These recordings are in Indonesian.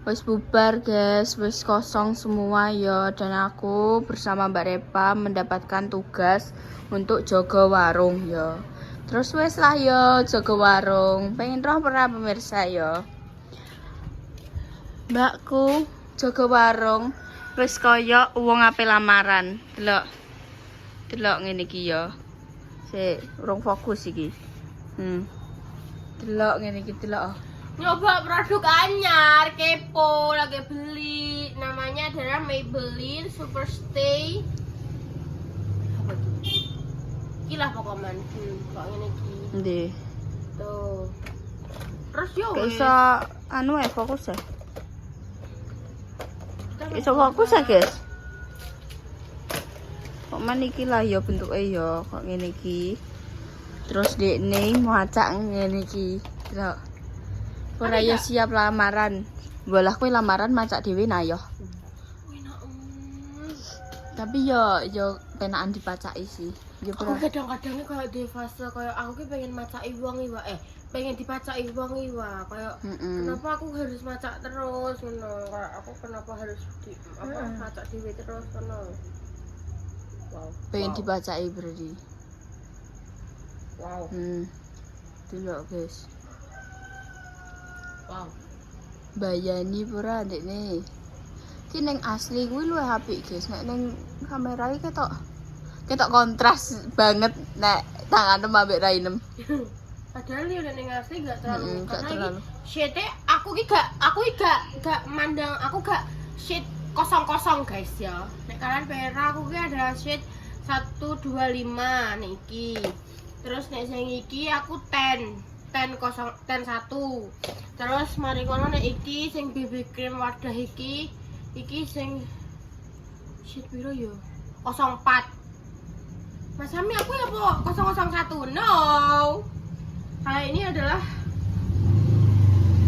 Wis bubar guys, wis kosong semua ya. Dan aku bersama Mbak Repa mendapatkan tugas untuk jaga warung ya. Terus wis lah ya jaga warung. Pengen roh pernah pemirsa ya. Mbakku jaga warung wis kaya wong ape lamaran. Delok. Delok ngene iki ya. Sik, urung fokus iki. Delok ngene iki delok. Nyoba produk anyar, kepo, lagi beli. Namanya adalah Maybelline Super Stay. Apa itu? Kilah pokoknya. Kok ngene iki. Ndi. Tuh. Terus yo Kayak wes. iso anu fokus ya. Iso fokus ya, guys. Kok man iki lah ya bentuke ya, kok ngene iki. Terus dekne macak ngene iki. Delok. Ora ya siap lamaran. Walah kowe lamaran macak dhewe nah yo. Tapi yo penakan dipacaki sih. Yo Aku kadang-kadangnya kayak di fase kayak aku ki pengen macaki wong iwa pengen dipacaki wong iwa kayak kenapa aku harus macak terus ngono kayak aku kenapa harus macak dhewe terus ngono. Wow. pengen dipacaki berarti. Wow. Delok guys. Wow. Bayani pura ndekne. Ki ning asli kuwi luwih apik, guys. Nek ning kamera iki ketok kontras banget nek tangan ambek rainem. Padahal yo ning asli gak terlalu Gak terlalu. shade aku ki gak mandang aku gak shade kosong-kosong guys ya. Nek kalian pera aku ki ada shade 125 niki. Terus nek sing iki aku 10 1. Terus mari kono nek iki sing BB cream wadah iki sing shade piro yo? 04. Mas Ami aku ya po 001. No. Kayak ini adalah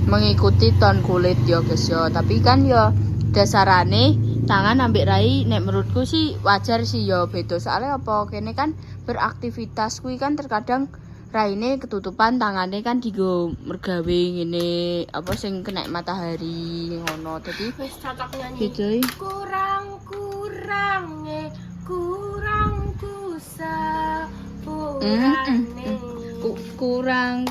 Mengikuti ton kulit yo guys yo. Tapi kan yo dasarane tangan ambek rai nek menurutku sih wajar sih yo beda. Soalnya apa kene kan beraktivitas kuwi kan terkadang raine ketutupan, tangannya kan digo mergawe ngene apa sing kena matahari ngono. Dadi wis cocok nyanyi. beda. Kurang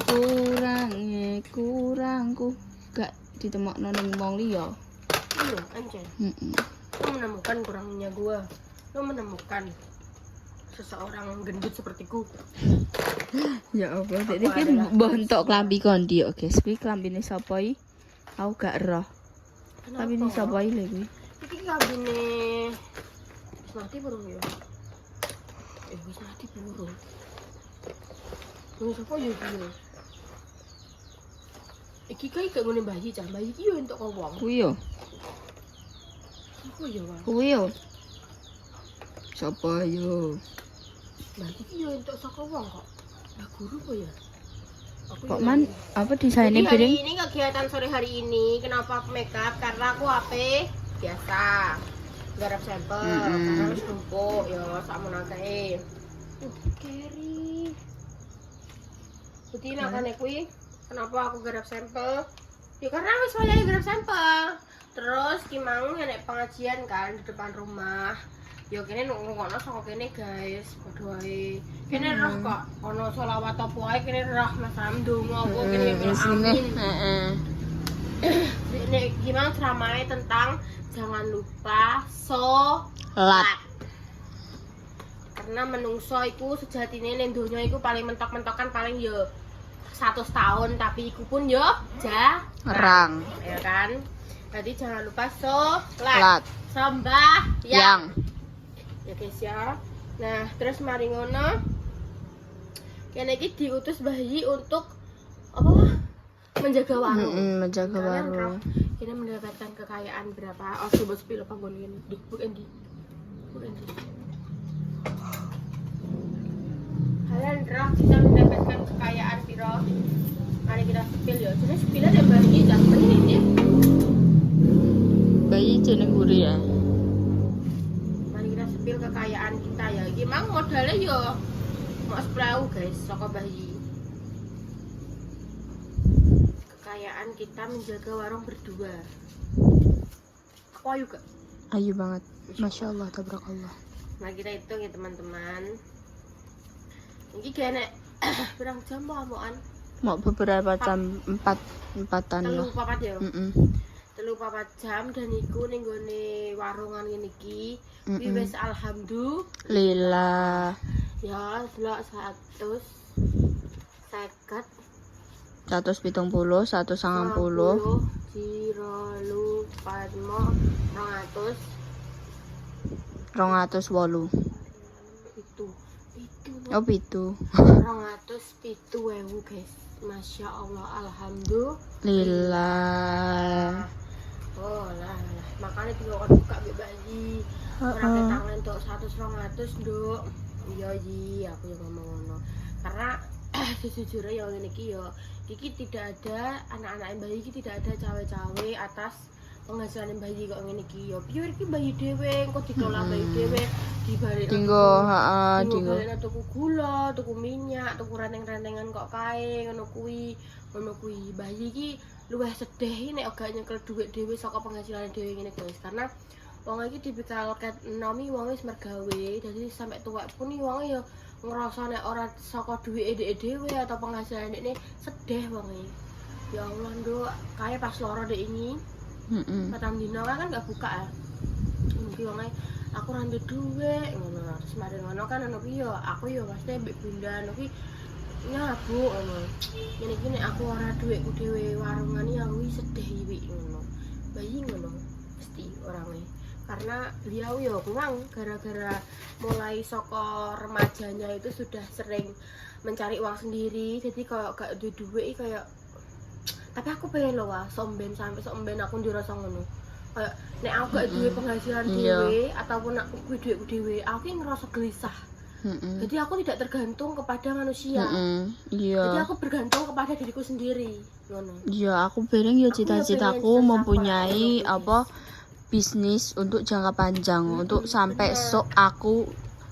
kurangku gak ditemokno ning wong liya. Iya, anjay. Lo menemukan kurangnya gua. Lo menemukan seseorang gendut sepertiku. Ya Allah, dek iki mbah entuk klambi kondi yo guys. Kuwi klambine sapa iki? Aku gak roh. Klambine sapa iki lho kuwi? Iki klambine wis mati burung ya. Wis mati burung. Wis sapa yo iki? Iki kae gak ngene bayi cah. Bayi iki yo entuk kok wong. Kuwi yo. Apa yo, Bang? Kuwi yo. Sapa yo? Bayi iki yo entuk saka wong kok. Lah guru kok ya? Kok man apa desainnya Jadi hari piring? ini kegiatan sore hari ini kenapa aku make up? Karena aku HP biasa garap sampel karena harus tumpuk ya sama nangkei. Carry. Jadi nakane kuwi kenapa aku garap sampel? Ya karena wis wayahe garap sampel. Terus kimang nek pengajian kan di depan rumah. Ya kene ngono saka kene guys, padha wae. Kene roh kok ana selawat apa wae kene roh Mas Amdonga apa kene ya amin. Heeh. Nek gimana ceramahnya tentang jangan lupa sholat. Karena menungso iku sejatine ning donya iku paling mentok-mentokan paling ya 100 tahun tapi iku pun yo Rang. ya kan. Jadi jangan lupa sholat. Lat. Sembahyang. Ya guys ya. Nah, terus mari ngono. Kene iki diutus bayi untuk apa? Menjaga warung. Menjaga Kalian warung. roh, kita mendapatkan kekayaan berapa? Oh, coba sepil panggon ini. Bukan di. Kalian roh kita mendapatkan kekayaan piro? Mari kita sepil ya. Jadi sepil ada bayi jangan ini. Bayi jeneng guri ya. Mari kita sepil kekayaan kita ya. Gimana modalnya yo? Mau 10.000 guys, saka bayi. kekayaan kita menjaga warung berdua. Aku ayu gak? Ayu banget. Masya Allah, tabarakallah. Nah kita hitung ya teman-teman. Ini kayaknya berang jam mau amuan. Mau beberapa jam, empatan lah. Telu papat ya. Mm-mm. Telu papat jam dan iku ning gone warungan ngene iki. Mm-mm. Wis alhamdulillah. Lila. Ya, delok 150 170, 190. Jiro lu padmo 200 208. itu Oh, pitu. 207.000 guys. Masya Allah, alhamdulillah. Lila. Oh lah, makanya tinggal kan buka bayi. Orang tangan untuk 100-200 nduk. Iya Ji, aku yang ngomong ngono. Karena sejujurnya yang ini ki yo, iki tidak ada anak-anak bayi iki tidak ada cawe-cawe atas penghasilan bayi kok ngene iki yo. Piye iki bayi dhewe, engko dikelola bayi dhewe, dibalik Dinggo, heeh, dinggo. tuku gula, tuku minyak, tuku renteng-rentengan kok kae ngono kuwi. Bayi iki luwih sedih nek gak nyekel dhuwit dhewe saka penghasilan dhewe ngene guys. Karena wong iki tipikal ket nomi wong wis mergawe, dadi sampai tuwek pun iki wong ya ngerasa nek ora saka dhuwit dhewe atau penghasilan ini sedih wong iki. Ya Allah nduk, kae pas loro dek ini. Patang dino kan gak buka ya. Mungkin wong aku ora ndek dhuwit ngono. Terus mari ngono kan ono ki yo, aku yo pasti mbek bunda ono ki nyabuk ngono. Ngene iki nek aku ora dhuwitku dhewe warungan ya kuwi sedih iki ngono. Bayi ngono mesti orangnya. Karena beliau ya memang gara-gara mulai soko remajanya itu sudah sering mencari uang sendiri, jadi kalau gak ada duit kayak, tapi aku pengen loh wah somben sampai somben aku dirasa ngono kayak nek aku gak duit penghasilan dewe ataupun aku duitku dewe aku ngerasa gelisah. Jadi aku tidak tergantung kepada manusia. Jadi aku bergantung kepada diriku sendiri ngono. Iya, aku pengen ya cita-citaku mempunyai apa bisnis untuk jangka panjang, untuk sampai sok aku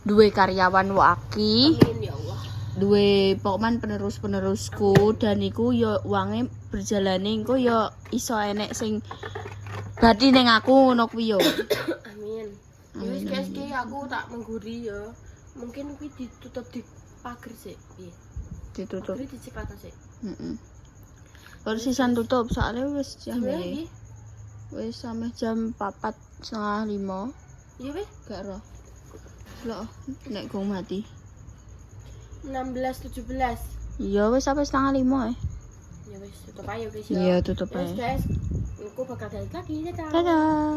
duwe karyawan waki. Amin ya Allah. Duwe pokoknya penerus-penerusku dan iku ya uangnya berjalane engko ya iso enek sing berarti ning aku ngono kuwi yo. Amin. Ya wis guys, aku tak mengguri ya. Mungkin kuwi ditutup di pagar sih. Piye? Ditutup. Kuwi diceklat sih. Heeh. Terus sisan tutup soalnya wis jam Iki wis sampe jam 4:30. iya wis Gak roh. Loh, nek gong mati. 16:17. Iya wis sampe 4:30 Ya wis tutup aja guys ya. Iya, tutup Terus aja. guys, aku bakal balik lagi. Dadah. Dadah.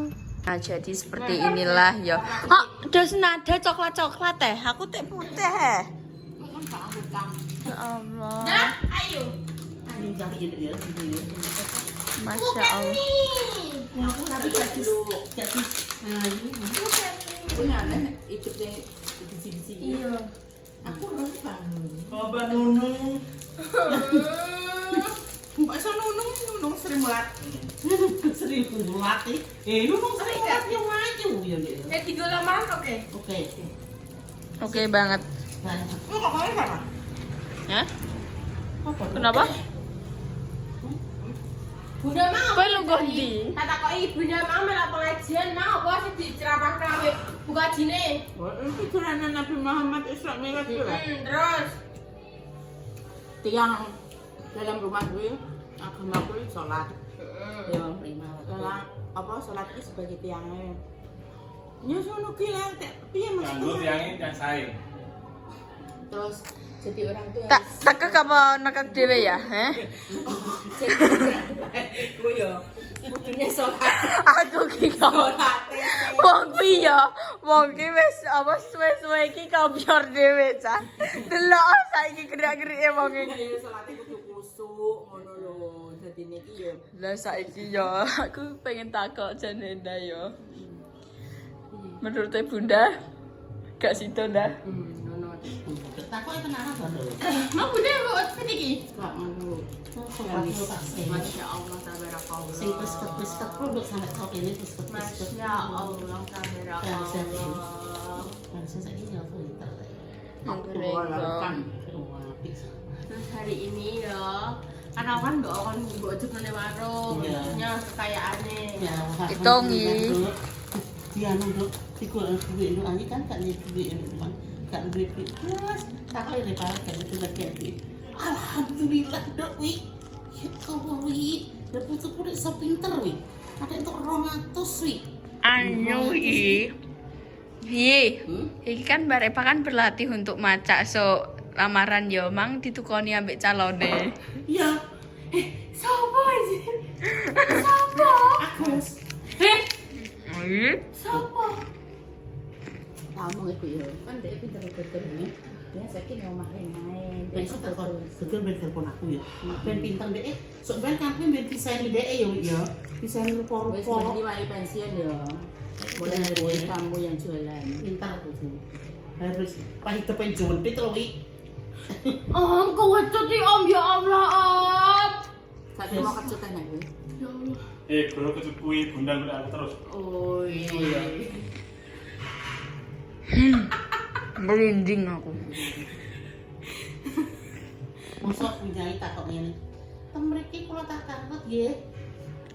Nah, jadi seperti inilah ya. Ah, dos nada coklat-coklat teh. Aku teh putih he. Ya Allah. Dah, ayo. Masya Allah. Iya. Aku harus bangun. Coba nunung. Masa nunung sering melatih. Sering melatih. Nunung sering melatih maju ya dia. Tiga lamaran oke. Oke. Oke banget. Lu kok kalian apa? Hah? Apa? Kenapa? Bunda mau. Kowe lu gondi. Kata kok ibunda mau melak pengajian mau apa sih diceramahkan we buka jine. Itu karena Nabi Muhammad Isra Mi'raj itu lah. Terus Tiang dalam rumah gue agama gue sholat. Ya, dalam apa sholat itu sebagai tiangnya. Nyusun kilang piye Nganggo tiangin yang saing. Terus jadi orang tuh Tak tekek apa nekek dhewe ya, heh? gue ya kudunya sholat. Aku ki kok. Wong ki ya, wong ki wis apa suwe-suwe iki kompior dhewe cah. Delok saiki gerak-gerike wong iki. Ya sholatnya kudu kusuk ngono lho. Dadi niki ya Lah saiki ya aku pengen takok jane nda ya. Menurut Bunda gak sido nda. ngono. Takok tenan apa lho? mau bunda mau apa iki? Gak ngono. Masya Allah tabarakallah. Sing pesket-pesket produk sampe kok ini pesket-pesket. Masya Allah tabarakallah. Langsung saiki ya filter. Terus Terus hari ini ya Karena kan nggak akan buat cepetnya warung, Iya. punya kekayaannya. Ya, Hitung, Yi. Iya, nunduk iku duit itu ani kan gak duit cuman gak duit plus tak kali repare gak itu lagi. Alhamdulillah, Dok, wi. Ya Allah, wi. Dapat kulit so pinter, wi. Ada untuk 200, wi. Anu i. Piye? Iki kan Mbak Repa kan berlatih untuk maca so lamaran yo mang ditukoni ambek calone. Iya. Siapa sih? Siapa? Agus. Siapa? Ngomong iku ya. Kan dia pinter-pinter ini. Dia saiki nang omah main. Besok telepon, betul ben telepon aku ya. Ben pinter deh. Sok ben kan ben desain deh ya, wi ya. Desain rupa-rupa. Mari pensiun ya. Boleh dari kamu yang jualan. Pintar aku tuh. Harus pahit tepen jontit loh, wi. Om, kau cuti om ya Allah om. Saya mau kejutan aku. Ya Allah. Guru kecukui bunda aku terus. Oh iya. Merinding aku. Masa punya tak kok ini. Temriki kalau tak karut ya.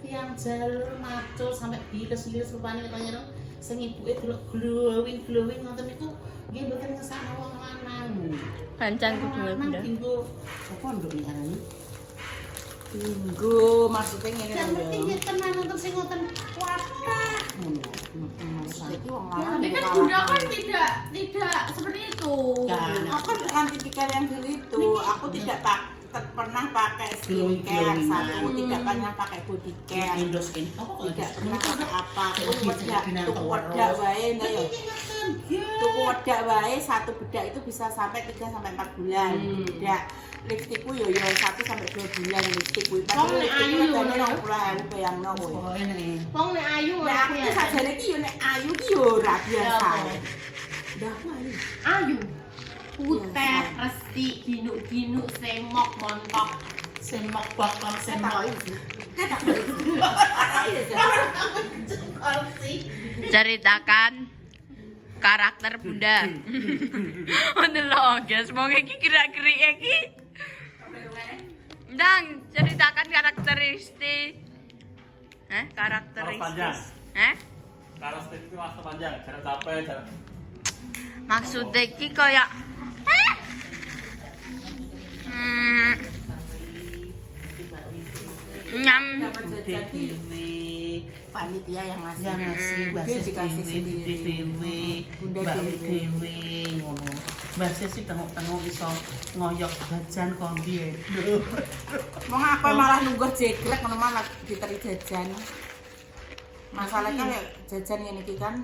Yang jalur macul sampai biles-biles rupanya katanya dong. Sing ibuke delok glowing ngoten niku nggih mboten ngesakno wong lanang. Pancang kudu bunda. Tinggo apa nduk iki arane? Tunggu maksudnya ngene Kan lho. ngerti nggih tenan ngoten sing ngoten wadah. Ngono. Iki wong Tapi lanang. kan bunda kan tidak seperti itu. Kan. Aku bukan tipikal yang dulu itu. Aku tidak pernah pakai skincare satu, tidak pernah pakai body care, Windows ini apa kok tidak pernah pakai apa. Tuku Tuku wedak wae nek yo. Tuku wedak wae satu bedak itu bisa sampai 3 sampai 4 bulan. Bedak lipstikku yo 1 sampai 2 bulan lipstik kuwi. Oh, nek ayu yo ngono ya. bayangno kowe. Oh ini. Wong nek ayu Nah, aku ki sajane ki yo nek ayu ki yo ora biasa. Dah ayu. Ayu. Putih, resik, ginuk-ginuk, semok, montok. Semak bakal semak. Ceritakan karakter bunda. Ndelok guys, mau iki gerak-gerik iki. Ndang, ceritakan karakteristik. Kalau panjang. Karakteristik. Kalau stick itu waktu panjang, jangan capek, jangan. Maksudnya iki kayak nyam Panitia yang ngasih. yang ngasih Dia basis dikasih sendiri. dewe Bunda mbak dewe. dewe ngono basis sih tengok-tengok iso ngoyok jajan kombi Wong aku malah nunggu jegrek ngono malah diteri jajan. Masalahnya kan jajan ngene iki kan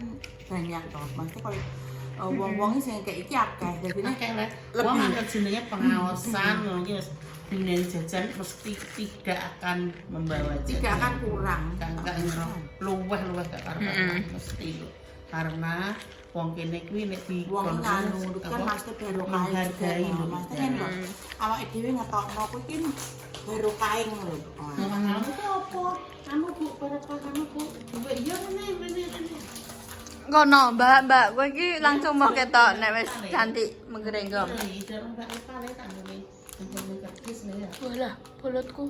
banyak toh. Maksudnya kalau wong-wong sing kayak iki akeh. Dadine Makanya lebih. wong anggap jenenge pengawasan ngono iki wis dunia jajan mesti tidak akan membawa jajan. tidak akan kurang. kan luweh gak karena mesti karena wong kene kuwi nek di Wong nganu kan mesti baru kae menghargai lho. Mesti kan lho. Awake dhewe ngetokno kuwi ki baru kae ngono lho. Ngomong itu apa? Kamu bu, berapa kamu bu? Iya bener. kono mbak kowe iki langsung mau ketok nek wis cantik menggerenggong. Jarang mbak Eva le tak ngene. Ngene kertas nih ya. Bolah, bolotku.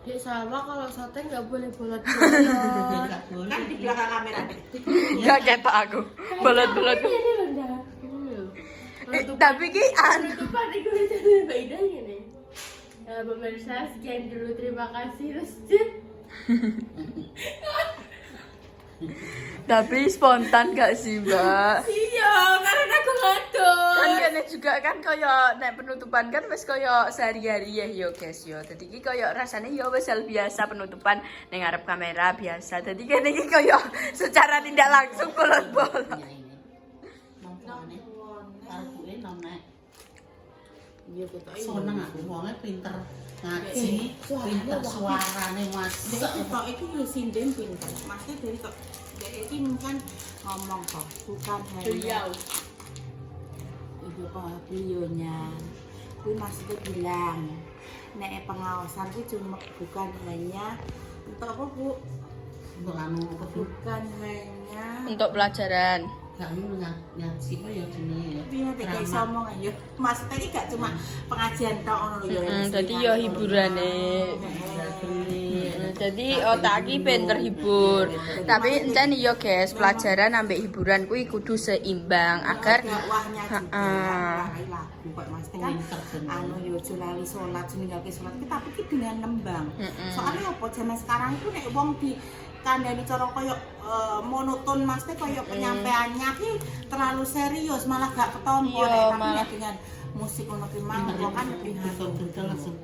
Dek sama kalau sate nggak boleh bolot. Enggak boleh. Kan di belakang kamera. Gak ketok aku. Bolot-bolot. Ini rendah. Tapi ki anu Penutupan itu jadi bedanya nih. Pemirsa sekian dulu, terima kasih. Lanjut. tapi spontan gak sih mbak? Iya, karena aku ngadon. Kan kene juga kan kaya nek penutupan kan wis kaya sehari-hari ya yo guys yo. Dadi iki kaya rasane yo wis hal biasa penutupan ning ngarep kamera biasa. Dadi kene iki kaya secara tidak langsung bolot-bolot. Ya ini. Nongkrone. Aku nek Iya ketok iki. seneng aku wonge pinter ngaji, pinter suarane Mas. Ketok iki yo sinden pinter. Maksudnya dari kok dia iki mungkin ngomong kok bukan hanya itu kok beliaunya. Kuwi maksudnya bilang nek pengawasan itu cuma bukan hanya untuk apa Bu? Untuk anu kebu. Bukan hanya Untuk pelajaran. gak ngono ngaji apa ya jenenge ya. Iya, kayak iso ngomong ayo. Maksudnya iki gak cuma pengajian tok ngono lho ya. Jadi ya hiburane. Jadi otak iki ben terhibur. Tapi encen yo guys, pelajaran ambek hiburan kuwi kudu seimbang agar dakwahnya heeh. lagu kok Mas kan anu yo aja lali salat ninggalke salat tapi ki dengan nembang. Soalnya apa zaman sekarang itu nek wong di kandani cara koyo monoton Mas koyo penyampaiannya ki terlalu serius malah gak ketompo Iya, tapi malah. nek dengan musik ngono ki mang kok kan lebih Betul langsung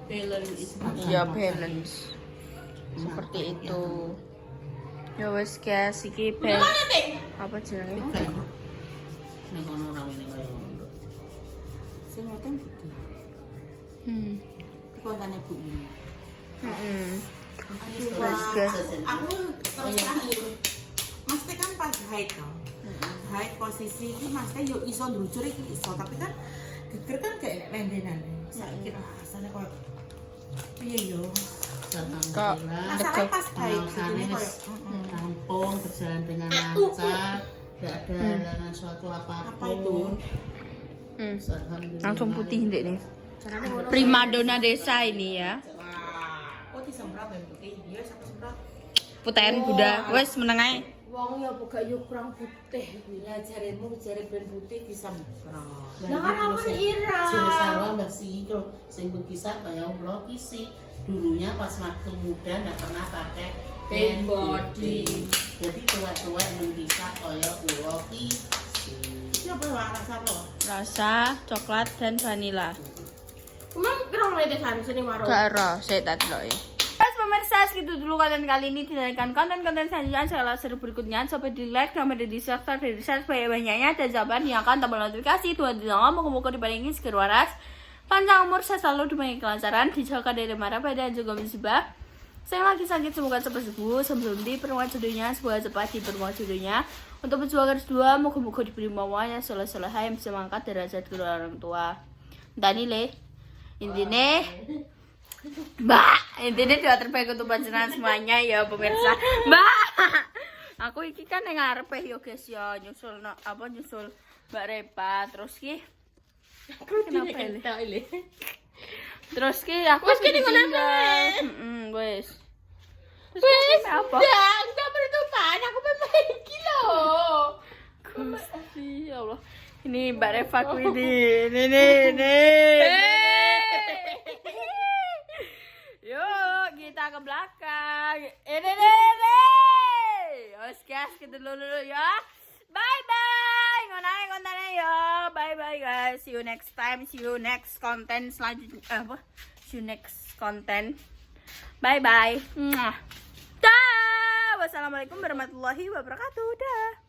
Ya balance. Seperti itu. Ya wes guys, iki ben apa jenenge? ning ono ora ngene kaya ngono. sing ngoten kontane Bu ini. Wes guys. Aku terus terang Mas kan pas haid to. Haid posisi iki Mas yo iso ndrucur iki iso tapi kan geger kan kayak lendenan. Saiki rasane koyo piye yo. Alhamdulillah. Masalah pas haid Pengawasannya ini koyo wis rampung, berjalan dengan lancar, tidak ada halangan suatu apapun. apa itu? Alhamdulillah. Langsung putih ndek nih. Primadona desa ini ya. Oh disemprot ben putih. Iya sampai semprot. Putahan Bunda. Wes meneng ae. Wong ya buka yo kurang putih kuwi. Lah jaremu jare ben putih disemprot. Lah kan aku ira. Jadi sawah bersih kalau sing berkisah kayak Allah kisi. Dulunya pas waktu muda nggak pernah pakai Hand body. Jadi tua-tua yang bisa kayak Allah kisi. Siapa yang rasa apa? Rasa coklat dan vanila. Emang pirang menit san sini warung. Karo, saya tak tahu ya. Guys pemirsa, segitu dulu konten kali ini. Tindakan konten-konten selanjutnya segala seru berikutnya. Sampai di like, sampai di subscribe, di share banyak-banyaknya. Dan jawaban yang akan tombol notifikasi. Tuhan tidak moga-moga diparingi segera waras. Panjang umur, saya selalu diberi kelancaran. Dijauhkan dari marah dan juga musibah. Saya lagi sakit, semoga cepat sembuh. Sebelum di pertemuan jodohnya, semoga cepat di pertemuan jodohnya. Untuk pejuang kedua, moga-moga diberi mawanya. Soleh-soleh yang bisa mengangkat derajat kedua orang tua. Dan ini intinya intinya doa terbaik untuk panjenengan semuanya ya pemirsa. Aku iki kan yang ngarepe yo guys ya nyusul nyusul Mbak Repa terus ki kenapa ini? Terus ki aku Wes ki ning ngono wes. Wes apa? Enggak penutupan, aku memang iki lho. Gusti ya Allah. Ini Mbak Reva kuwi ini. Yuk, kita ke belakang. Ini. Oke, guys, kita dulu ya. Bye-bye. Ngonane kontennya ya. Bye-bye guys. See you next time. See you next content selanjutnya. See you next content. Bye-bye. Dah. Wassalamualaikum warahmatullahi wabarakatuh. Dah.